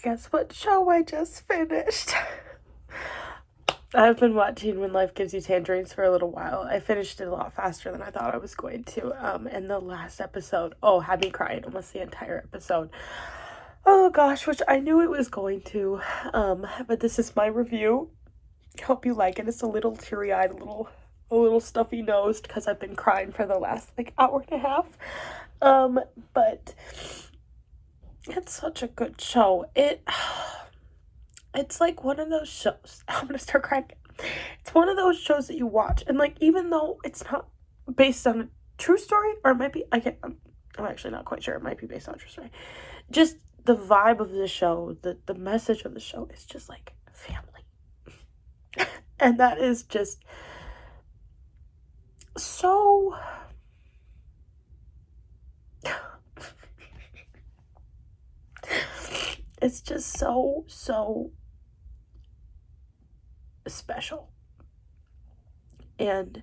Guess what show I just finished? I've been watching When Life Gives You Tangerines for a little while. I finished it a lot faster than I thought I was going to. And the last episode, had me crying almost the entire episode. Oh gosh, which I knew it was going to. But this is my review. Hope you like it. It's a little teary-eyed, a little stuffy nosed because I've been crying for the last hour and a half. But it's such a good show. It's like one of those shows. I'm gonna start crying. It's one of those shows that you watch, and even though it's not based on a true story, or it might be, I'm actually not quite sure. It might be based on a true story. Just the vibe of the show, the message of the show is just like family, and that is just so. It's just so special. And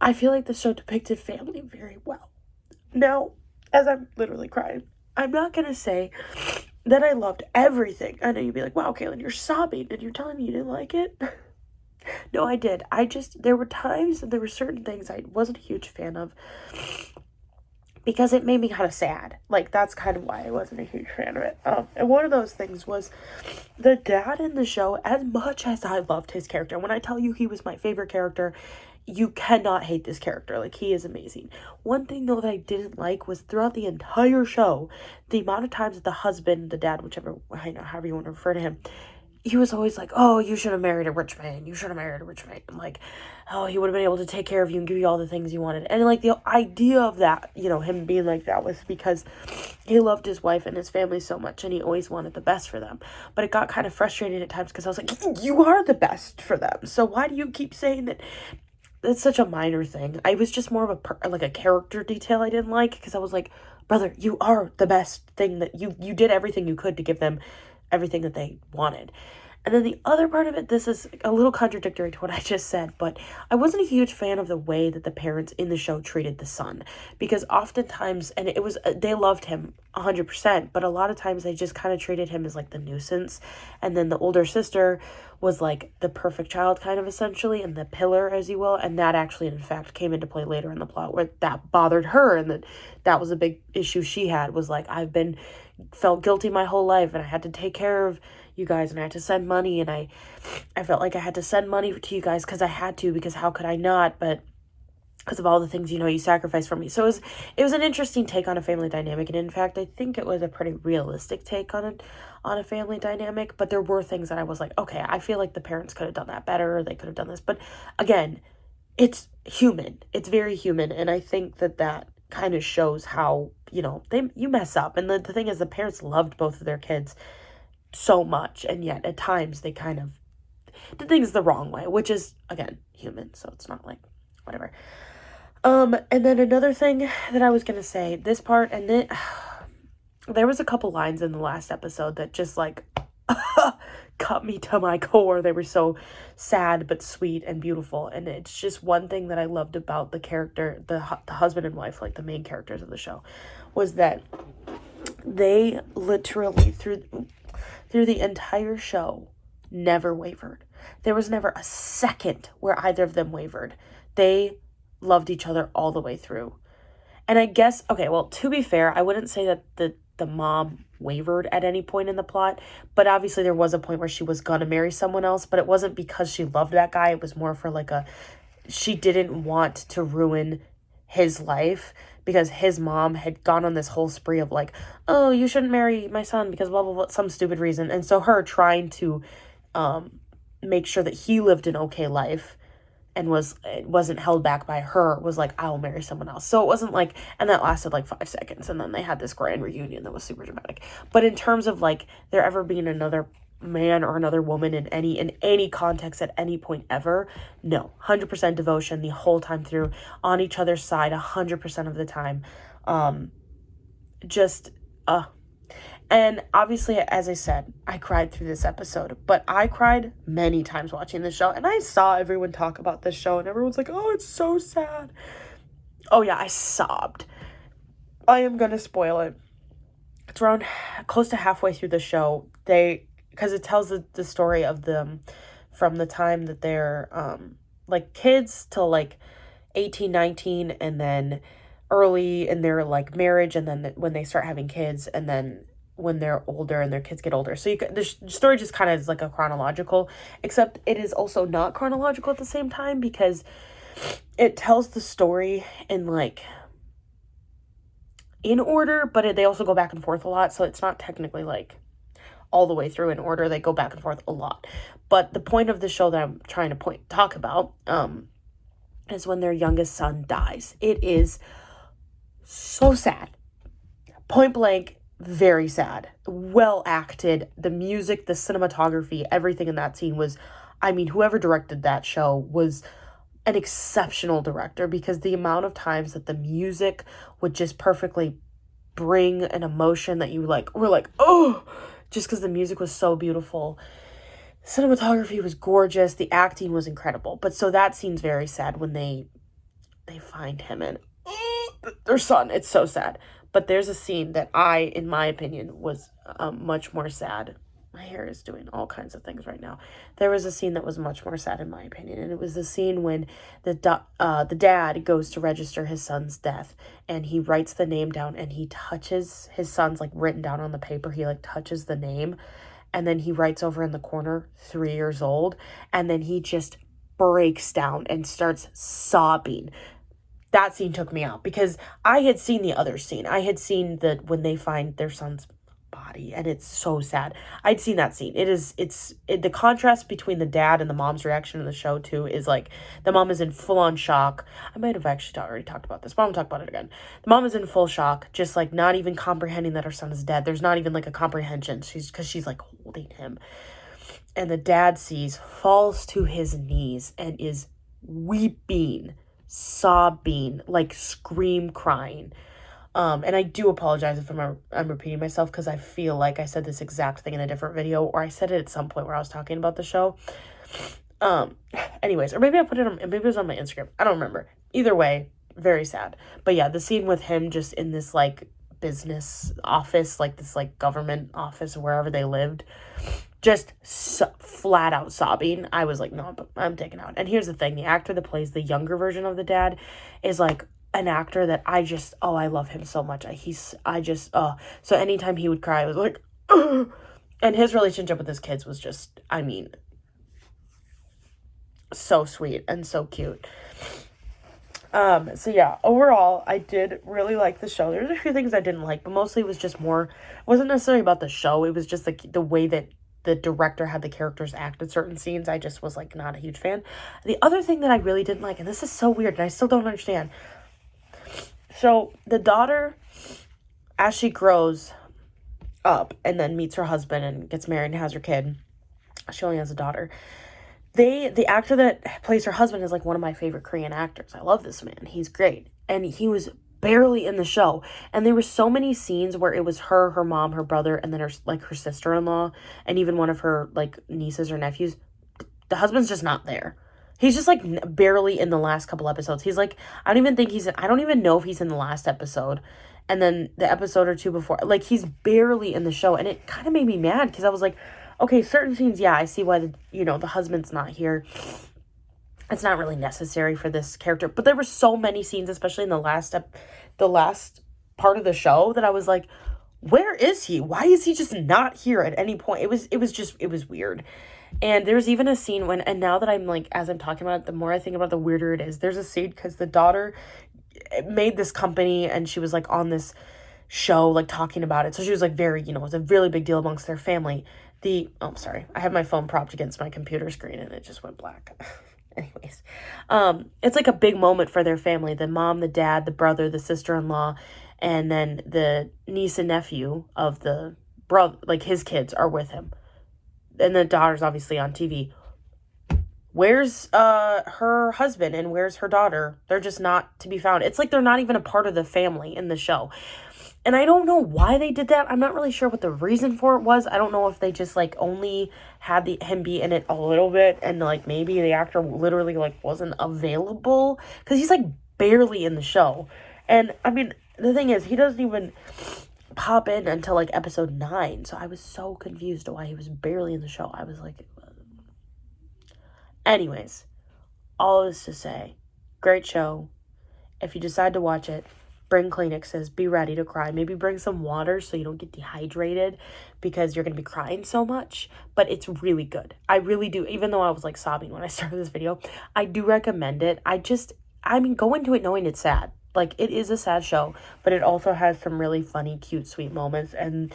I feel like the show depicted family very well. Now, as I'm literally crying, I'm not going to say that I loved everything. I know you'd be like, wow, Kaylin, you're sobbing and you're telling me you didn't like it. No, I did. There were times, there were certain things I wasn't a huge fan of because it made me kind of sad. That's kind of why I wasn't a huge fan of it. And one of those things was the dad in the show. As much as I loved his character, when I tell you he was my favorite character, you cannot hate this character. He is amazing. One thing, though, that I didn't like was throughout the entire show, the amount of times that the husband, the dad, however you want to refer to him, he was always like, oh, you should have married a rich man. You should have married a rich man. And oh, he would have been able to take care of you and give you all the things you wanted. And the idea of that, him being like that was because he loved his wife and his family so much and he always wanted the best for them. But it got kind of frustrating at times because I was like, you are the best for them. So why do you keep saying that? It's such a minor thing. I was just more of a character detail I didn't like because I was like, brother, you are the best thing that you did everything you could to give them everything that they wanted. And then the other part of it, this is a little contradictory to what I just said, but I wasn't a huge fan of the way that the parents in the show treated the son. Because oftentimes, and it was, they loved him 100%, but a lot of times they just kind of treated him as the nuisance. And then the older sister was the perfect child kind of essentially, and the pillar, as you will. And that actually, in fact, came into play later in the plot where that bothered her. And that was a big issue she had, was felt guilty my whole life and I had to take care of you guys and I had to send money and I felt like I had to send money to you guys because I had to, because how could I not, but because of all the things you sacrificed for me. So it was an interesting take on a family dynamic, and in fact I think it was a pretty realistic take on a family dynamic, but there were things that I was like, okay, I feel like the parents could have done that better, or they could have done this. But again, it's human, it's very human, and I think that kind of shows how you mess up. And the thing is, the parents loved both of their kids so much, and yet at times they kind of did things the wrong way, which is again human, so it's not whatever. And then another thing that I was gonna say, this part, and then there was a couple lines in the last episode that just cut me to my core. They were so sad but sweet and beautiful, and it's just one thing that I loved about the character, the husband and wife, the main characters of the show, was that they literally through the entire show never wavered. There was never a second where either of them wavered. They loved each other all the way through. And I guess, okay, well, to be fair, I wouldn't say that the mom wavered at any point in the plot, but obviously there was a point where she was gonna marry someone else, but it wasn't because she loved that guy. It was more for she didn't want to ruin his life, because his mom had gone on this whole spree of oh, you shouldn't marry my son because blah, blah, blah, some stupid reason. And so her trying to make sure that he lived an okay life and wasn't held back by her, was I'll marry someone else. So it wasn't and that lasted 5 seconds, and then they had this grand reunion that was super dramatic. But in terms of there ever being another man or another woman in any context at any point ever, no. 100% devotion the whole time through, on each other's side 100% of the time. And obviously, as I said, I cried through this episode, but I cried many times watching this show, and I saw everyone talk about this show, and everyone's like, oh, it's so sad. Oh yeah, I sobbed. I am gonna spoil it. it's around close to halfway through the show, because it tells the story of them from the time that they're like kids till like 18, 19, and then early in their like marriage, and then when they start having kids, and then when they're older and their kids get older. So the story just kind of is like a chronological, except it is also not chronological at the same time, because it tells the story in like in order, but they also go back and forth a lot, so it's not technically like all the way through in order. They go back and forth a lot. But the point of the show that I'm trying to talk about is when their youngest son dies. It is so sad. Point blank, very sad. Well acted. The music, the cinematography, everything in that scene was, I mean, whoever directed that show was an exceptional director, because the amount of times that the music would just perfectly bring an emotion that you were like, oh, just because the music was so beautiful. Cinematography was gorgeous. The acting was incredible. But so that scene's very sad when they find him and their son. It's so sad. But there's a scene that in my opinion, was much more sad. My hair is doing all kinds of things right now. There was a scene that was much more sad in my opinion, and it was the scene when the dad goes to register his son's death, and he writes the name down, and he touches his son's like written down on the paper. He like touches the name, and then he writes over in the corner 3 years old, and then he just breaks down and starts sobbing. That scene took me out, because I had seen the other scene. I had seen that when they find their son's body, and it's so sad. I'd seen that scene. The contrast between the dad and the mom's reaction in the show too is like, the mom is in full-on shock. I might have actually already talked about this, but I'm gonna talk about it again. The mom is in full shock, just like not even comprehending that her son is dead. There's not even like a comprehension. She's like holding him, and the dad falls to his knees and is weeping, sobbing, like scream crying. And I do apologize if I'm repeating myself, because I feel like I said this exact thing in a different video, or I said it at some point where I was talking about the show. Anyways, or maybe maybe it was on my Instagram. I don't remember. Either way, very sad. But yeah, the scene with him just in this like business office, like this like government office, wherever they lived, just flat out sobbing. I was like, no, I'm taken out. And here's the thing. The actor that plays the younger version of the dad is like an actor that I love him so much. So anytime he would cry, I was like, ugh. And his relationship with his kids was just, I mean, so sweet and so cute. So yeah, overall, I did really like the show. There's a few things I didn't like, but mostly it was just more, it wasn't necessarily about the show. It was just like the way that the director had the characters act in certain scenes. I just was like not a huge fan. The other thing that I really didn't like, and this is so weird and I still don't understand. So the daughter, as she grows up and then meets her husband and gets married and has her kid, she only has a daughter. The actor that plays her husband is like one of my favorite Korean actors. I love this man. He's great. And he was barely in the show. And there were so many scenes where it was her mom, her brother, and then her sister-in-law, and even one of her like nieces or nephews. The husband's just not there. He's just like barely in the last couple episodes. He's like, I don't even know if he's in the last episode. And then the episode or two before, like he's barely in the show. And it kind of made me mad, because I was like, okay, certain scenes, yeah, I see why the husband's not here. It's not really necessary for this character. But there were so many scenes, especially in the last part of the show, that I was like, where is he? Why is he just not here at any point? It was weird. And there's even a scene and now that I'm like, as I'm talking about it, the more I think about it, the weirder it is. There's a scene because the daughter made this company, and she was like on this show, like talking about it. So she was like very, it was a really big deal amongst their family. Sorry, I have my phone propped against my computer screen and it just went black. Anyways, it's like a big moment for their family. The mom, the dad, the brother, the sister-in-law, and then the niece and nephew of the brother, like his kids are with him. And the daughter's obviously on TV. Where's her husband and where's her daughter? They're just not to be found. It's like they're not even a part of the family in the show. And I don't know why they did that. I'm not really sure what the reason for it was. I don't know if they just like only had him be in it a little bit, and like maybe the actor literally like wasn't available, because he's like barely in the show. And I mean, the thing is, he doesn't even pop in until like episode 9. So I was so confused why he was barely in the show. I was like, anyways, all of this to say, great show. If you decide to watch it, bring Kleenexes, be ready to cry. Maybe bring some water so you don't get dehydrated because you're going to be crying so much. But it's really good. I really do. Even though I was like sobbing when I started this video, I do recommend it. I mean, go into it knowing it's sad. Like, it is a sad show, but it also has some really funny, cute, sweet moments. And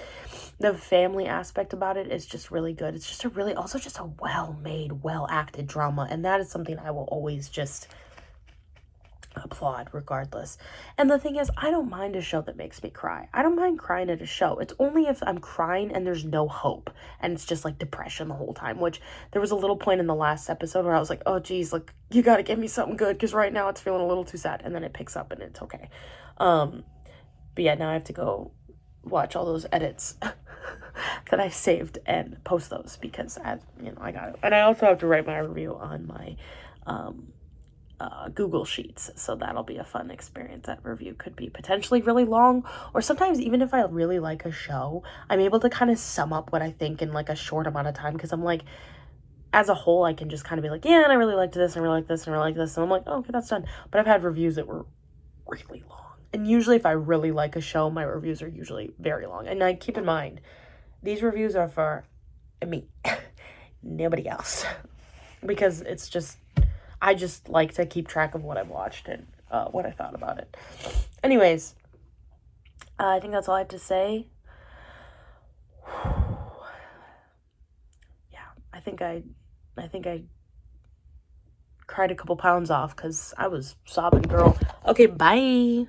the family aspect about it is just really good. It's just just a well-made, well-acted drama. And that is something I will always just applaud regardless. And the thing is, I don't mind a show that makes me cry. I don't mind crying at a show. It's only if I'm crying and there's no hope and it's just like depression the whole time, which there was a little point in the last episode where I was like, oh geez, like you got to give me something good because right now it's feeling a little too sad, and then it picks up and it's okay. But yeah, now I have to go watch all those edits that I saved and post those because I got it. And I also have to write my review on my Google Sheets, so that'll be a fun experience. That review could be potentially really long, or sometimes even if I really like a show, I'm able to kind of sum up what I think in like a short amount of time, because I'm like, as a whole, I can just kind of be like, yeah, and I really liked this, and I really like this, and I really like this, and I'm like, oh, okay, that's done. But I've had reviews that were really long, and usually if I really like a show, my reviews are usually very long. And I keep in mind, these reviews are for me, nobody else, because it's just, I just like to keep track of what I've watched and what I thought about it. Anyways, I think that's all I have to say. Yeah, I think I cried a couple pounds off because I was sobbing, girl. Okay, bye.